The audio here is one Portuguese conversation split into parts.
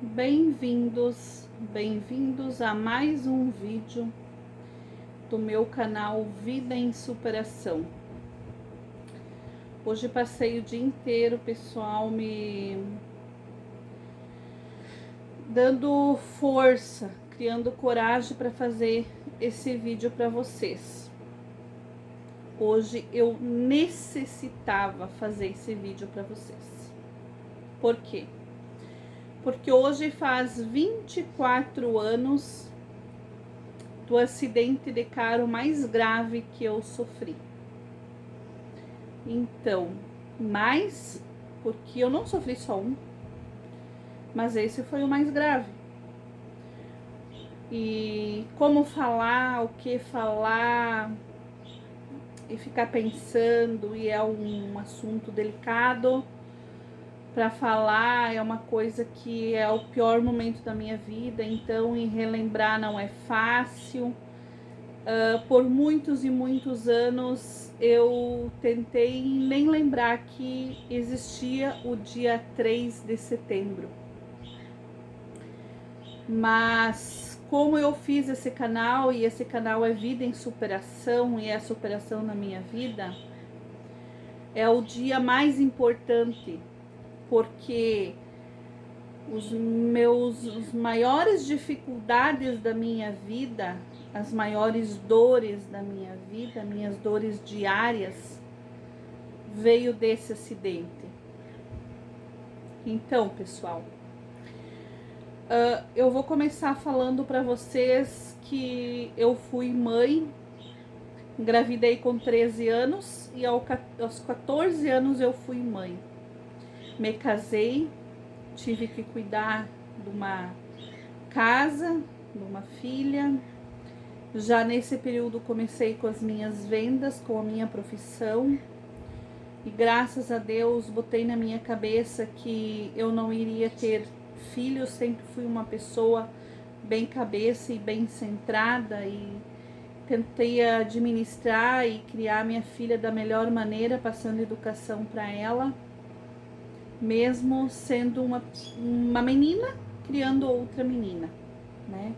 Bem-vindos a mais um vídeo do meu canal Vida em Superação. Hoje passei o dia inteiro, pessoal, me dando força, criando coragem para fazer esse vídeo para vocês. Hoje eu necessitava fazer esse vídeo para vocês. Por quê? Porque hoje faz 24 anos do acidente de carro mais grave que eu sofri. Então, mais porque eu não sofri só um, mas esse foi o mais grave. E como falar, o que falar, e ficar pensando, e é um assunto delicado para falar, é uma coisa que é o pior momento da minha vida, então em relembrar não é fácil. Por muitos e muitos anos eu tentei nem lembrar que existia o dia 3 de setembro. Mas como eu fiz esse canal, e esse canal é Vida em Superação, e é superação na minha vida, é o dia mais importante, porque os maiores dificuldades da minha vida, as maiores dores da minha vida, minhas dores diárias, veio desse acidente. Então, pessoal, eu vou começar falando para vocês que eu fui mãe, engravidei com 13 anos e aos 14 anos eu fui mãe. Me casei, tive que cuidar de uma casa, de uma filha. Já nesse período comecei com as minhas vendas, com a minha profissão. E graças a Deus botei na minha cabeça que eu não iria ter filhos. Sempre fui uma pessoa bem cabeça e bem centrada, e tentei administrar e criar minha filha da melhor maneira, passando educação para ela, mesmo sendo uma menina, criando outra menina, né?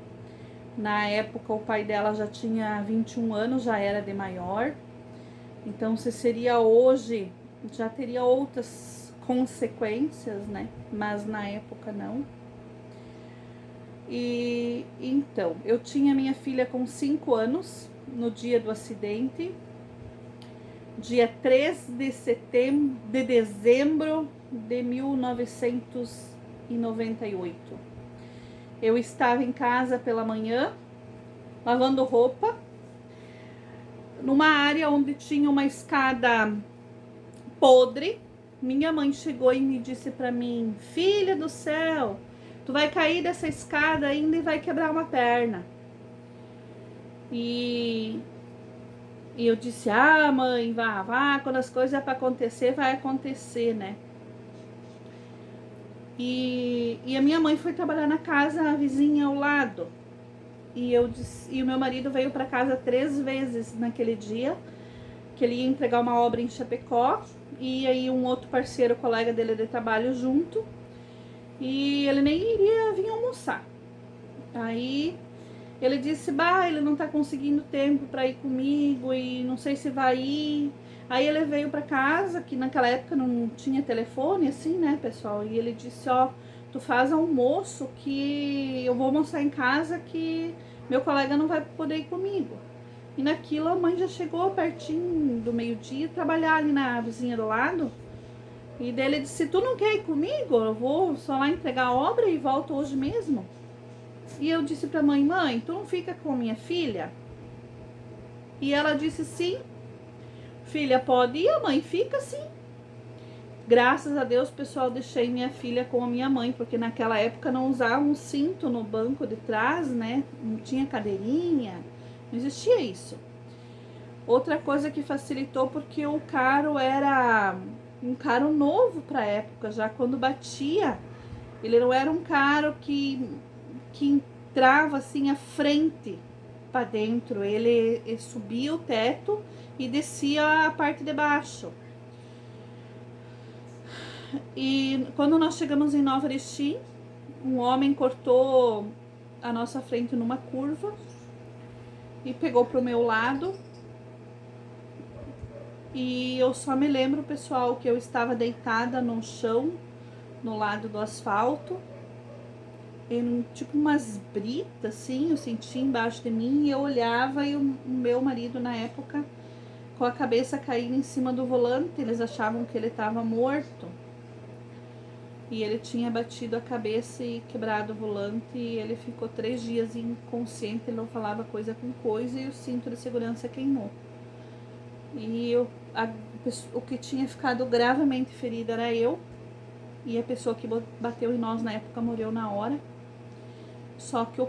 Na época o pai dela já tinha 21 anos, já era de maior. Então se seria hoje, já teria outras consequências, né? Mas na época não. E então, eu tinha minha filha com 5 anos no dia do acidente, dia 3 de dezembro de 1998. Eu estava em casa pela manhã, lavando roupa, numa área onde tinha uma escada podre. Minha mãe chegou e me disse para mim: filha do céu, tu vai cair dessa escada ainda e vai quebrar uma perna. E eu disse: ah, mãe, vá, quando as coisas é para acontecer, vai acontecer, né? E a minha mãe foi trabalhar na casa, a vizinha ao lado. E o meu marido veio para casa 3 vezes naquele dia, que ele ia entregar uma obra em Chapecó, e aí um outro parceiro, colega dele de trabalho junto, e ele nem iria vir almoçar. Aí ele disse: bah, ele não tá conseguindo tempo para ir comigo e não sei se vai ir. Aí ele veio para casa, que naquela época não tinha telefone assim, né, pessoal? E ele disse: ó, tu faz almoço que eu vou almoçar em casa, que meu colega não vai poder ir comigo. E naquilo a mãe já chegou pertinho do meio-dia, trabalhar ali na vizinha do lado. E daí ele disse: tu não quer ir comigo? Eu vou só lá entregar a obra e volto hoje mesmo. E eu disse pra mãe: mãe, tu não fica com a minha filha? E ela disse: sim. Filha, pode ir? A mãe fica sim. Graças a Deus, pessoal, deixei minha filha com a minha mãe, porque naquela época não usava um cinto no banco de trás, né? Não tinha cadeirinha, não existia isso. Outra coisa que facilitou, porque o carro era um carro novo pra época, já quando batia, ele não era um carro que entrava assim a frente para dentro, ele subia o teto e descia a parte de baixo. E quando nós chegamos em Nova Erechim, um homem cortou a nossa frente numa curva e pegou pro meu lado. E eu só me lembro, pessoal, que eu estava deitada no chão, no lado do asfalto, em tipo umas britas, assim, eu senti embaixo de mim, e eu olhava e o meu marido, na época, com a cabeça caída em cima do volante, eles achavam que ele estava morto. E ele tinha batido a cabeça e quebrado o volante, e ele ficou 3 dias inconsciente, ele não falava coisa com coisa, e o cinto de segurança queimou. E o que tinha ficado gravemente ferida era eu, e a pessoa que bateu em nós na época morreu na hora. Só que o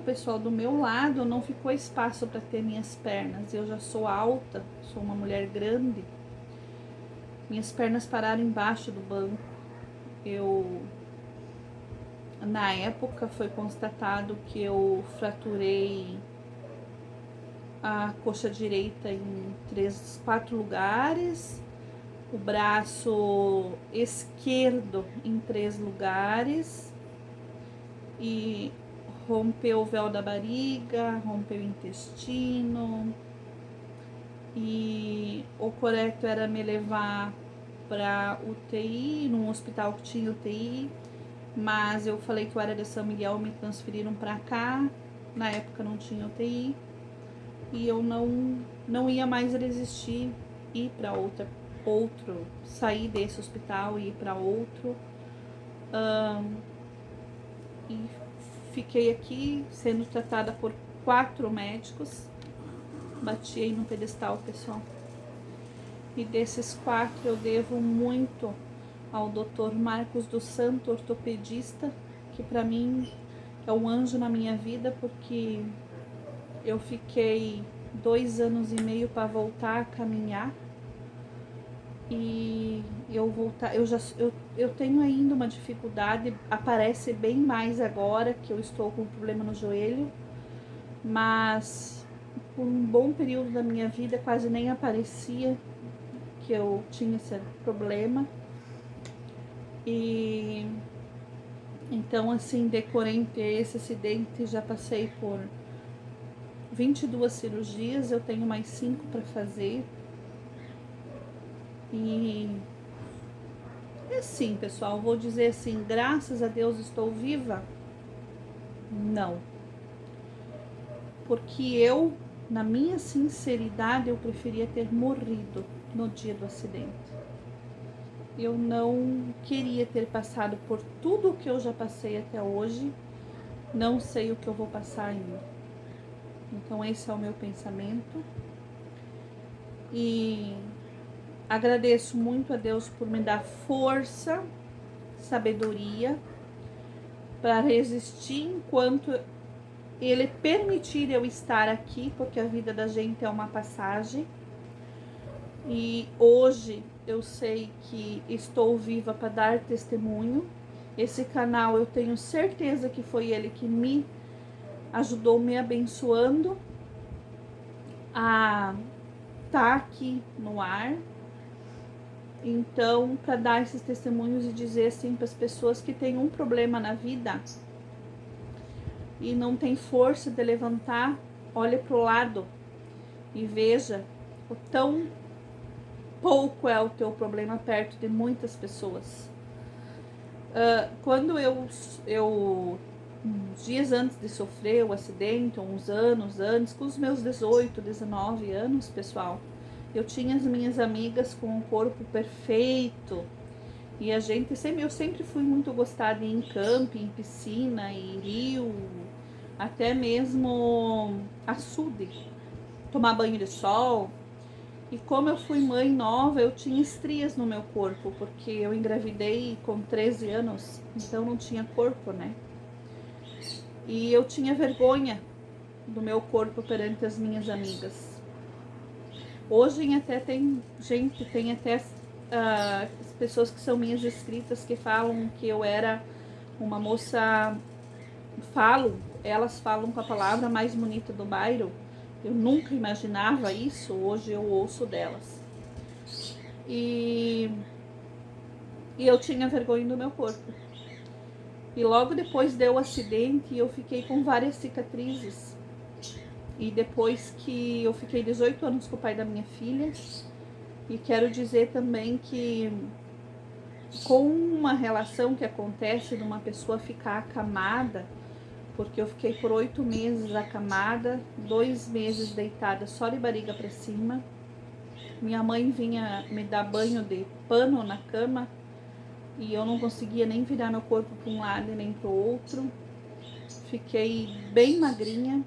pessoal do meu lado, não ficou espaço para ter minhas pernas. Eu já sou alta, sou uma mulher grande. Minhas pernas pararam embaixo do banco. Na época foi constatado que eu fraturei a coxa direita em 4 lugares, o braço esquerdo em 3 lugares, e rompeu o véu da barriga, rompeu o intestino, e o correto era me levar para UTI, num hospital que tinha UTI, mas eu falei que eu era de São Miguel, me transferiram para cá, na época não tinha UTI, e eu não ia mais resistir ir para outro, sair desse hospital e ir para outro. E fiquei aqui sendo tratada por 4 médicos. Bati aí no pedestal, pessoal. E desses 4 eu devo muito ao Dr. Marcos dos Santos, ortopedista, que para mim é um anjo na minha vida, porque eu fiquei 2 anos e meio para voltar a caminhar. E eu tenho ainda uma dificuldade, aparece bem mais agora que eu estou com um problema no joelho, mas por um bom período da minha vida quase nem aparecia que eu tinha esse problema. E então, assim, decorrente a esse acidente, já passei por 22 cirurgias, eu tenho mais 5 para fazer. E assim, pessoal, vou dizer assim, graças a Deus estou viva? Não. Porque eu, na minha sinceridade, eu preferia ter morrido no dia do acidente. Eu não queria ter passado por tudo o que eu já passei até hoje. Não sei o que eu vou passar ainda. Então esse é o meu pensamento. E agradeço muito a Deus por me dar força, sabedoria para resistir enquanto Ele permitir eu estar aqui, porque a vida da gente é uma passagem. E hoje eu sei que estou viva para dar testemunho. Esse canal eu tenho certeza que foi ele que me ajudou, me abençoando a estar aqui no ar. Então, para dar esses testemunhos e dizer assim para as pessoas que têm um problema na vida e não tem força de levantar, olhe para o lado e veja o tão pouco é o teu problema perto de muitas pessoas. Quando uns dias antes de sofrer o acidente, uns anos antes, com os meus 18, 19 anos, pessoal, eu tinha as minhas amigas com um corpo perfeito. E eu sempre fui muito gostada em camping, piscina e rio, até mesmo açude, tomar banho de sol. E como eu fui mãe nova, eu tinha estrias no meu corpo, porque eu engravidei com 13 anos, então não tinha corpo, né? E eu tinha vergonha do meu corpo perante as minhas amigas. Hoje até tem até as pessoas que são minhas inscritas que falam que eu era uma moça, elas falam com a palavra mais bonita do bairro. Eu nunca imaginava isso, hoje eu ouço delas. E eu tinha vergonha do meu corpo. E logo depois deu o acidente, eu fiquei com várias cicatrizes. E depois que eu fiquei 18 anos com o pai da minha filha, e quero dizer também que com uma relação que acontece de uma pessoa ficar acamada, porque eu fiquei por 8 meses acamada, 2 meses deitada só de barriga para cima. Minha mãe vinha me dar banho de pano na cama e eu não conseguia nem virar meu corpo para um lado e nem para o outro. Fiquei bem magrinha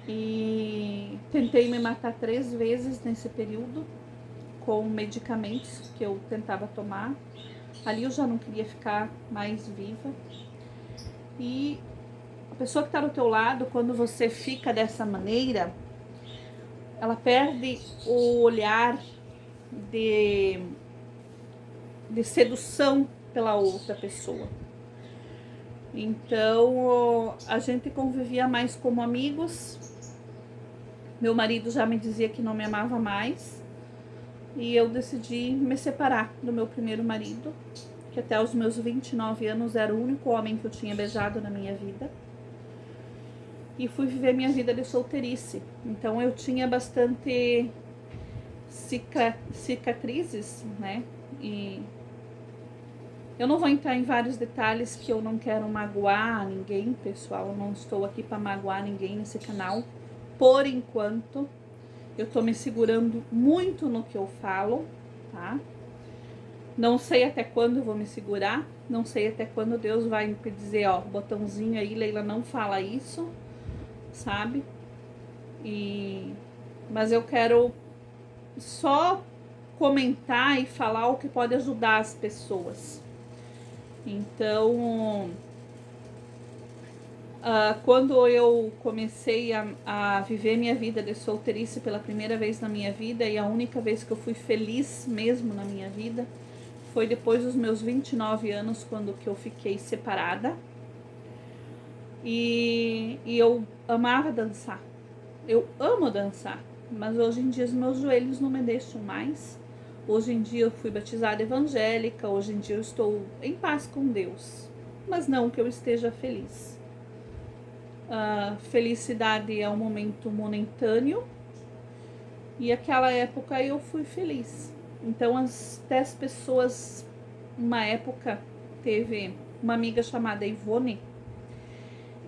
e tentei me matar 3 vezes nesse período com medicamentos que eu tentava tomar. Ali eu já não queria ficar mais viva. E a pessoa que está do teu lado, quando você fica dessa maneira, ela perde o olhar de sedução pela outra pessoa. Então a gente convivia mais como amigos. Meu marido já me dizia que não me amava mais. E eu decidi me separar do meu primeiro marido, que até os meus 29 anos era o único homem que eu tinha beijado na minha vida. E fui viver minha vida de solteirice. Então eu tinha bastante cicatrizes, né? E eu não vou entrar em vários detalhes que eu não quero magoar ninguém, pessoal. Eu não estou aqui para magoar ninguém nesse canal. Por enquanto, eu tô me segurando muito no que eu falo, tá? Não sei até quando eu vou me segurar. Não sei até quando Deus vai me dizer, ó, botãozinho aí, Leila, não fala isso, sabe? Mas eu quero só comentar e falar o que pode ajudar as pessoas. Então, quando eu comecei a viver minha vida de solteirice pela primeira vez na minha vida, e a única vez que eu fui feliz mesmo na minha vida, foi depois dos meus 29 anos, quando que eu fiquei separada. E eu amava dançar. Eu amo dançar, mas hoje em dia os meus joelhos não me deixam mais. Hoje em dia eu fui batizada evangélica, hoje em dia eu estou em paz com Deus, mas não que eu esteja feliz. Felicidade é um momento momentâneo e aquela época eu fui feliz. Então até as pessoas, uma época teve uma amiga chamada Ivone,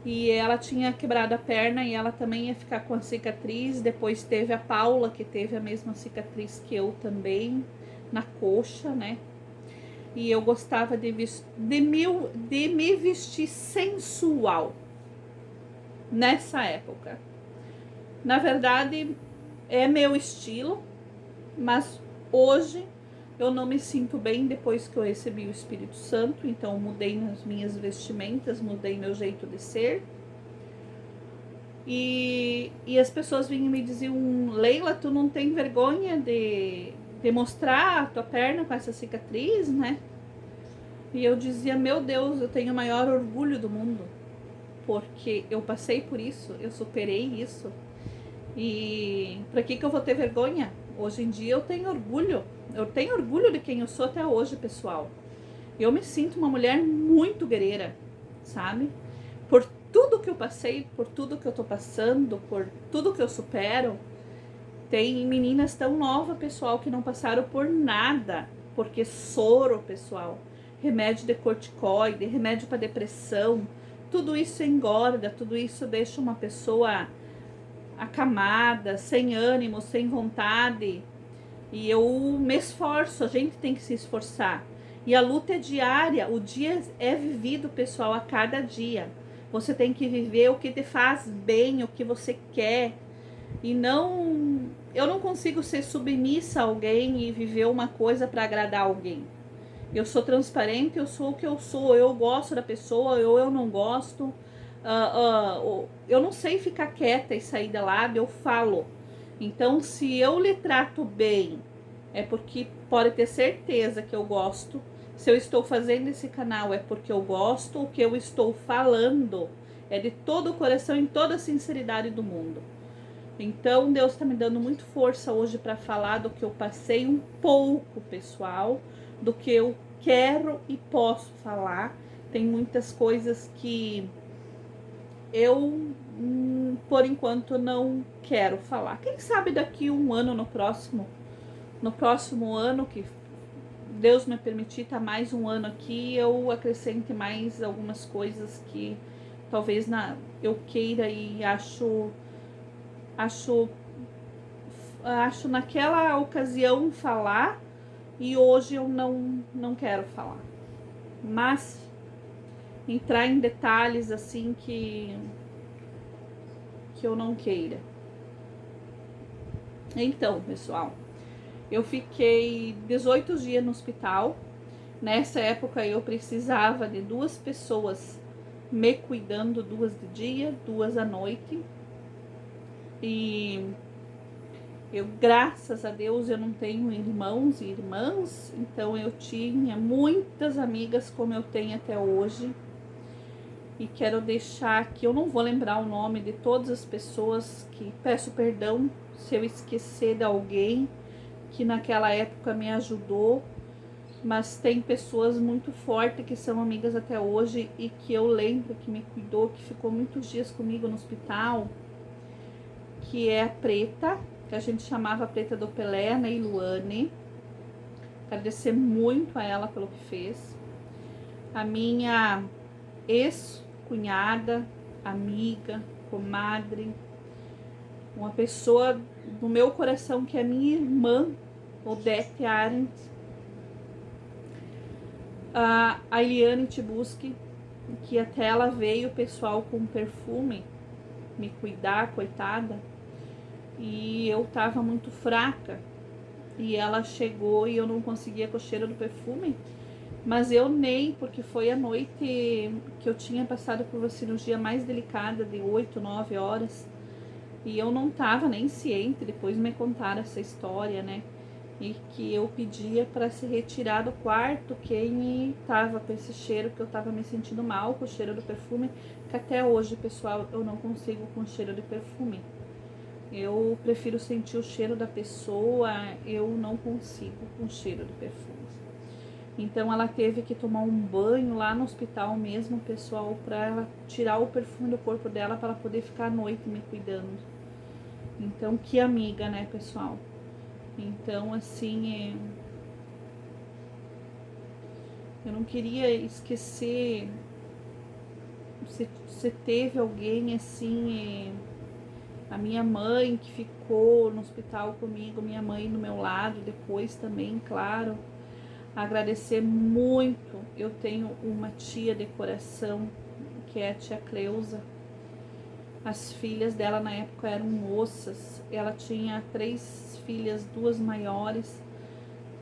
e ela tinha quebrado a perna e ela também ia ficar com a cicatriz. Depois teve a Paula, que teve a mesma cicatriz que eu também, na coxa, né? E eu gostava de me vestir sensual nessa época. Na verdade, é meu estilo, mas hoje eu não me sinto bem depois que eu recebi o Espírito Santo. Então mudei nas minhas vestimentas, mudei meu jeito de ser. E as pessoas vinham me diziam, Leila, tu não tem vergonha de mostrar a tua perna com essa cicatriz, né? E eu dizia, meu Deus, eu tenho o maior orgulho do mundo, porque eu passei por isso, eu superei isso. E pra que eu vou ter vergonha? Hoje em dia eu tenho orgulho de quem eu sou até hoje, pessoal. Eu me sinto uma mulher muito guerreira, sabe? Por tudo que eu passei, por tudo que eu tô passando, por tudo que eu supero. Tem meninas tão novas, pessoal, que não passaram por nada, porque soro, pessoal, remédio de corticoide, remédio para depressão, tudo isso engorda, tudo isso deixa uma pessoa acamada, sem ânimo, sem vontade. E eu me esforço, a gente tem que se esforçar. E a luta é diária, o dia é vivido, pessoal, a cada dia. Você tem que viver o que te faz bem, o que você quer. E não, eu não consigo ser submissa a alguém e viver uma coisa para agradar alguém. Eu sou transparente, eu sou o que eu sou, eu gosto da pessoa, ou eu não gosto. Eu não sei ficar quieta e sair da lado, eu falo. Então, se eu lhe trato bem, é porque pode ter certeza que eu gosto. Se eu estou fazendo esse canal, é porque eu gosto. O que eu estou falando é de todo o coração, em toda a sinceridade do mundo. Então, Deus está me dando muito força hoje para falar do que eu passei um pouco, pessoal, do que eu quero e posso falar. Tem muitas coisas que eu, por enquanto, não quero falar. Quem sabe daqui um ano, no próximo ano, que Deus me permitir estar mais um ano aqui, eu acrescente mais algumas coisas que talvez eu queira e acho naquela ocasião falar, e hoje eu não quero falar. Mas entrar em detalhes assim que eu não queira. Então, pessoal, eu fiquei 18 dias no hospital. Nessa época eu precisava de 2 pessoas me cuidando, 2 de dia, 2 à noite. E eu, graças a Deus, eu não tenho irmãos e irmãs, então eu tinha muitas amigas como eu tenho até hoje. E quero deixar aqui, eu não vou lembrar o nome de todas as pessoas, que peço perdão se eu esquecer de alguém que naquela época me ajudou, mas tem pessoas muito fortes que são amigas até hoje e que eu lembro que me cuidou, que ficou muitos dias comigo no hospital, que é a Preta, que a gente chamava Preta do Pelé, né, e Luane. Agradecer muito a ela pelo que fez. A minha ex-cunhada, amiga, comadre, uma pessoa do meu coração que é minha irmã, Odete Arendt, a Eliane Tibuski, que até ela veio, o pessoal com perfume, me cuidar, coitada, e eu tava muito fraca, e ela chegou e eu não conseguia com o cheiro do perfume, mas eu nem, porque foi a noite que eu tinha passado por uma cirurgia mais delicada, de 8, 9 horas, e eu não tava nem ciente, depois me contaram essa história, né, e que eu pedia para se retirar do quarto quem tava com esse cheiro, que eu tava me sentindo mal com o cheiro do perfume, que até hoje, pessoal, eu não consigo com o cheiro de perfume. Eu prefiro sentir o cheiro da pessoa, eu não consigo com o cheiro do perfume. Então ela teve que tomar um banho lá no hospital mesmo, pessoal, para ela tirar o perfume do corpo dela para ela poder ficar à noite me cuidando. Então, que amiga, né, pessoal? Então, assim, eu não queria esquecer. Se teve alguém assim, a minha mãe que ficou no hospital comigo, minha mãe do meu lado depois também, claro. Agradecer muito. Eu tenho uma tia de coração, que é a tia Cleusa. As filhas dela na época eram moças. Ela tinha 3 filhas, 2 maiores,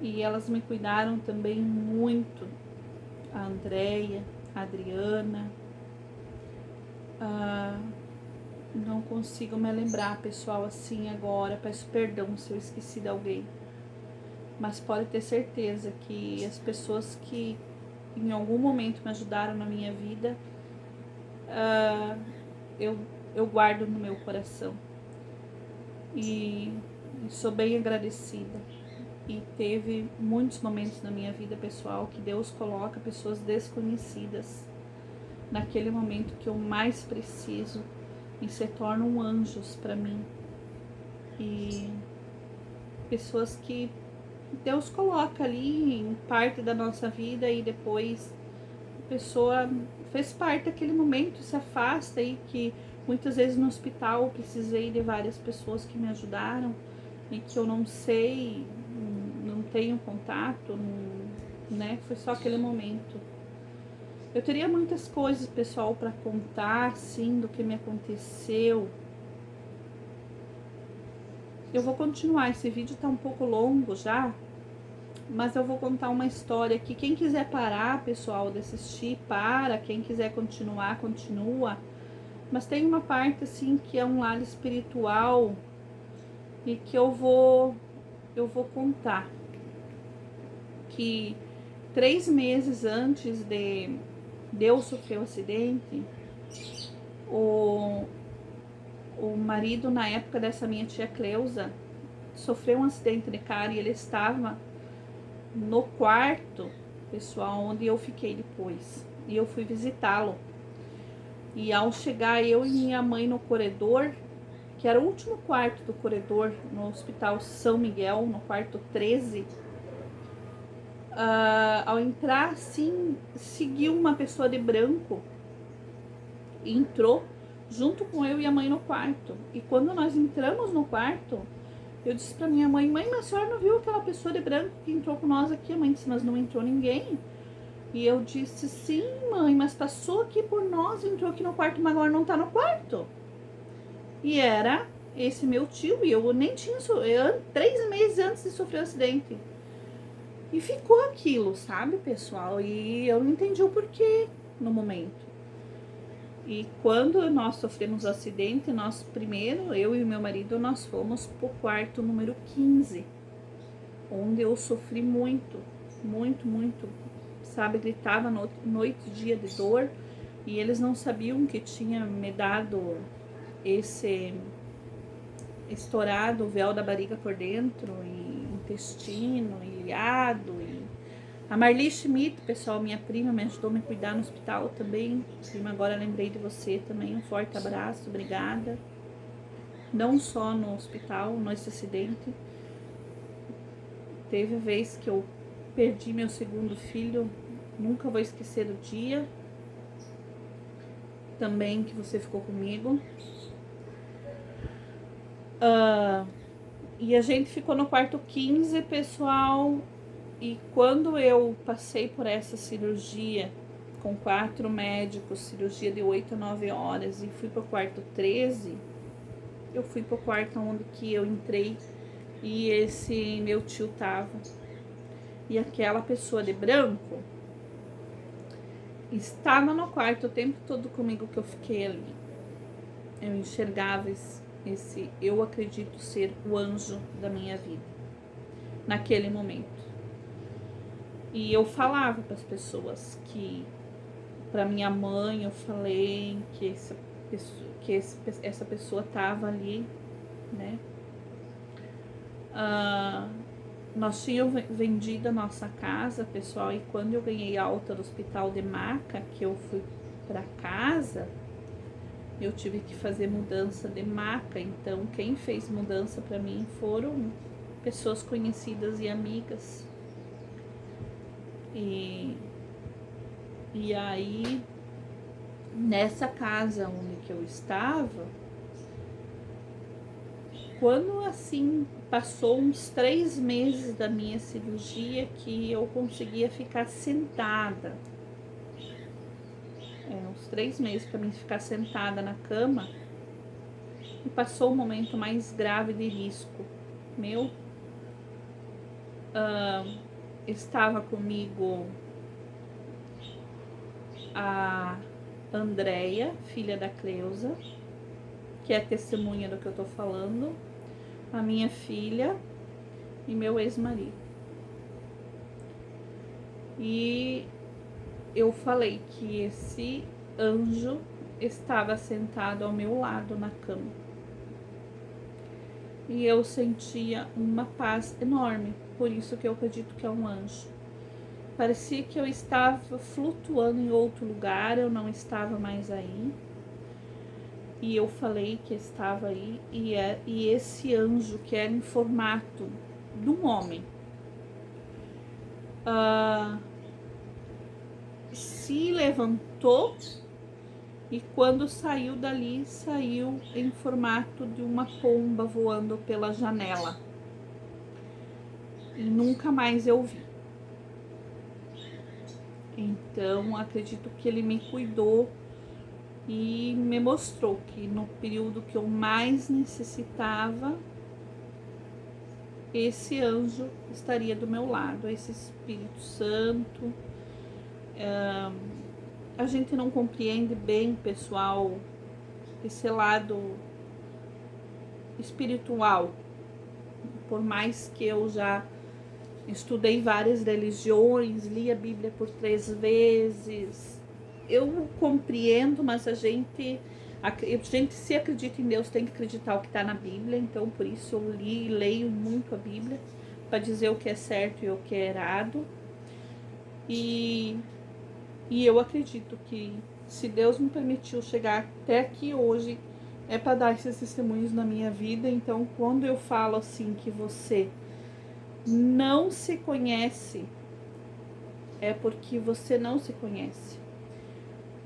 e elas me cuidaram também muito. A Andréia, a Adriana. Não consigo me lembrar, pessoal, assim agora. Peço perdão se eu esqueci de alguém. Mas pode ter certeza que as pessoas que em algum momento me ajudaram na minha vida, eu guardo no meu coração. E sou bem agradecida. E teve muitos momentos na minha vida, pessoal, que Deus coloca pessoas desconhecidas naquele momento que eu mais preciso, e se tornam anjos para mim. E pessoas que Deus coloca ali em parte da nossa vida, e depois a pessoa fez parte daquele momento, se afasta, e que muitas vezes no hospital eu precisei de várias pessoas que me ajudaram e que eu não sei, não tenho contato, né? Foi só aquele momento. Eu teria muitas coisas, pessoal, para contar, sim, do que me aconteceu. Eu vou continuar, esse vídeo tá um pouco longo já, mas eu vou contar uma história aqui. Quem quiser parar, pessoal, de assistir, para. Quem quiser continuar, continua. Mas tem uma parte, assim, que é um lado espiritual e que eu vou contar. Que 3 meses antes de eu sofrer o acidente, o marido, na época dessa minha tia Cleusa, sofreu um acidente de carro, e ele estava no quarto, pessoal, onde eu fiquei depois. e eu fui visitá-lo. E ao chegar eu e minha mãe no corredor, que era o último quarto do corredor no Hospital São Miguel, no quarto 13, ao entrar, assim, seguiu uma pessoa de branco e entrou junto com eu e a mãe no quarto. E quando nós entramos no quarto, eu disse pra minha mãe: mãe, mas a senhora não viu aquela pessoa de branco que entrou com nós aqui? A mãe disse: mas não entrou ninguém. E eu disse: sim, mãe, mas passou aqui por nós, entrou aqui no quarto, mas agora não tá no quarto. E era esse meu tio, e eu nem tinha, 3 meses antes de sofrer o acidente. E ficou aquilo, sabe, pessoal? E eu não entendi o porquê no momento. E quando nós sofremos o acidente, nós primeiro, eu e meu marido, nós fomos pro quarto número 15, onde eu sofri muito, muito, sabe? Gritava noite e dia de dor, e eles não sabiam que tinha me dado esse estourado o véu da barriga por dentro, e intestino, ilhado. E a Marli Schmidt, pessoal, minha prima, me ajudou a me cuidar no hospital também. Prima, agora lembrei de você também, um forte abraço, obrigada. Não só no hospital, nesse acidente. Teve vez que eu perdi meu segundo filho, nunca vou esquecer do dia também que você ficou comigo. E a gente ficou no quarto 15, pessoal. E quando eu passei por essa cirurgia com 4 médicos, cirurgia de 8 a 9 horas, e fui pro quarto 13, eu fui pro quarto onde que eu entrei e esse meu tio tava. E aquela pessoa de branco estava no quarto o tempo todo comigo que eu fiquei ali. Eu enxergava esse eu acredito ser o anjo da minha vida naquele momento. E eu falava para as pessoas que, para minha mãe, eu falei que essa pessoa tava ali, né? Nós tínhamos vendido a nossa casa, pessoal, e quando eu ganhei alta do hospital de maca, que eu fui para casa, eu tive que fazer mudança de maca. Então quem fez mudança para mim foram pessoas conhecidas e amigas. E aí, nessa casa onde que eu estava, quando assim passou uns 3 meses da minha cirurgia, que eu conseguia ficar sentada, uns 3 meses para mim ficar sentada na cama, e passou o momento mais grave de risco meu. Estava comigo a Andréia, filha da Cleusa, que é testemunha do que eu tô falando, a minha filha e meu ex-marido. E eu falei que esse anjo estava sentado ao meu lado na cama. E eu sentia uma paz enorme, por isso que eu acredito que é um anjo. Parecia que eu estava flutuando em outro lugar, eu não estava mais aí. E eu falei que estava aí, e esse anjo, que era em formato de um homem, se levantou, e quando saiu dali, saiu em formato de uma pomba voando pela janela. E nunca mais eu vi. Então, acredito que ele me cuidou e me mostrou que no período que eu mais necessitava, esse anjo estaria do meu lado, esse Espírito Santo. A gente não compreende bem, pessoal, esse lado espiritual, por mais que eu já estudei várias religiões, li a Bíblia por 3 vezes, eu compreendo, mas a gente se acredita em Deus tem que acreditar o que está na Bíblia. Então por isso eu leio muito a Bíblia para dizer o que é certo e o que é errado. E E eu acredito que se Deus me permitiu chegar até aqui hoje, é para dar esses testemunhos na minha vida. Então, quando eu falo assim que você não se conhece, é porque você não se conhece.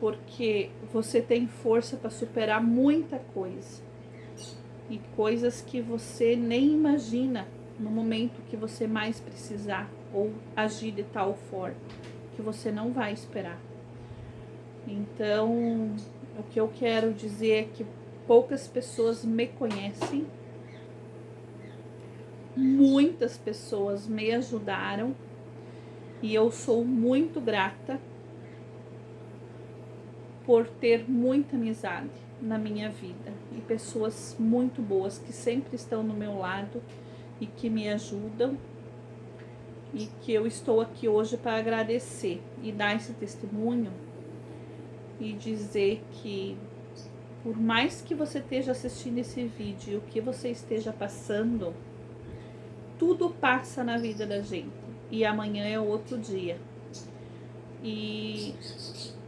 Porque você tem força para superar muita coisa. E coisas que você nem imagina no momento que você mais precisar ou agir de tal forma que você não vai esperar. Então, o que eu quero dizer é que poucas pessoas me conhecem, muitas pessoas me ajudaram e eu sou muito grata por ter muita amizade na minha vida e pessoas muito boas que sempre estão no meu lado e que me ajudam, e que eu estou aqui hoje para agradecer e dar esse testemunho e dizer que por mais que você esteja assistindo esse vídeo, o que você esteja passando, tudo passa na vida da gente e amanhã é outro dia. E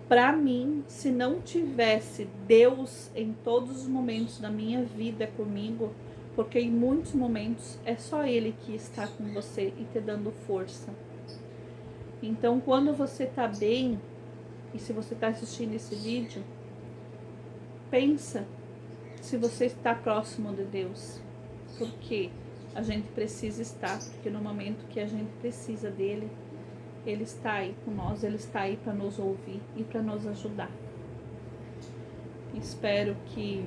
para mim, se não tivesse Deus em todos os momentos da minha vida comigo, porque em muitos momentos é só Ele que está com você e te dando força. Então, quando você tá bem, e se você está assistindo esse vídeo, pensa se você está próximo de Deus, porque a gente precisa estar, porque no momento que a gente precisa dele, Ele está aí com nós, Ele está aí para nos ouvir e para nos ajudar. Espero que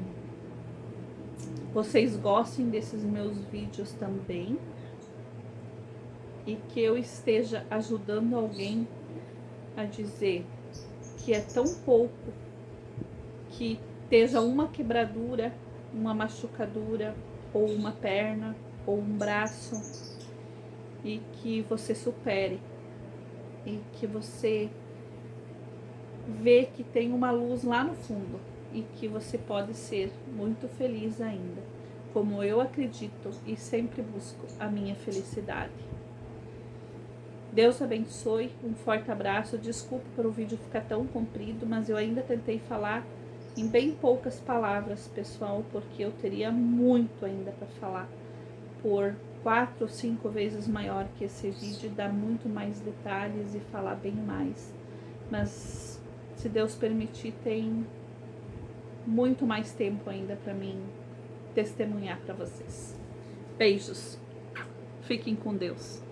vocês gostem desses meus vídeos também e que eu esteja ajudando alguém a dizer que é tão pouco que esteja uma quebradura, uma machucadura, ou uma perna, ou um braço, e que você supere, e que você vê que tem uma luz lá no fundo, e que você pode ser muito feliz ainda, como eu acredito e sempre busco a minha felicidade. Deus abençoe, um forte abraço, desculpa por o vídeo ficar tão comprido, mas eu ainda tentei falar em bem poucas palavras, pessoal, porque eu teria muito ainda para falar, por 4 ou 5 vezes maior que esse vídeo, dar muito mais detalhes e falar bem mais. Mas, se Deus permitir, tem muito mais tempo ainda para mim testemunhar para vocês. Beijos. Fiquem com Deus.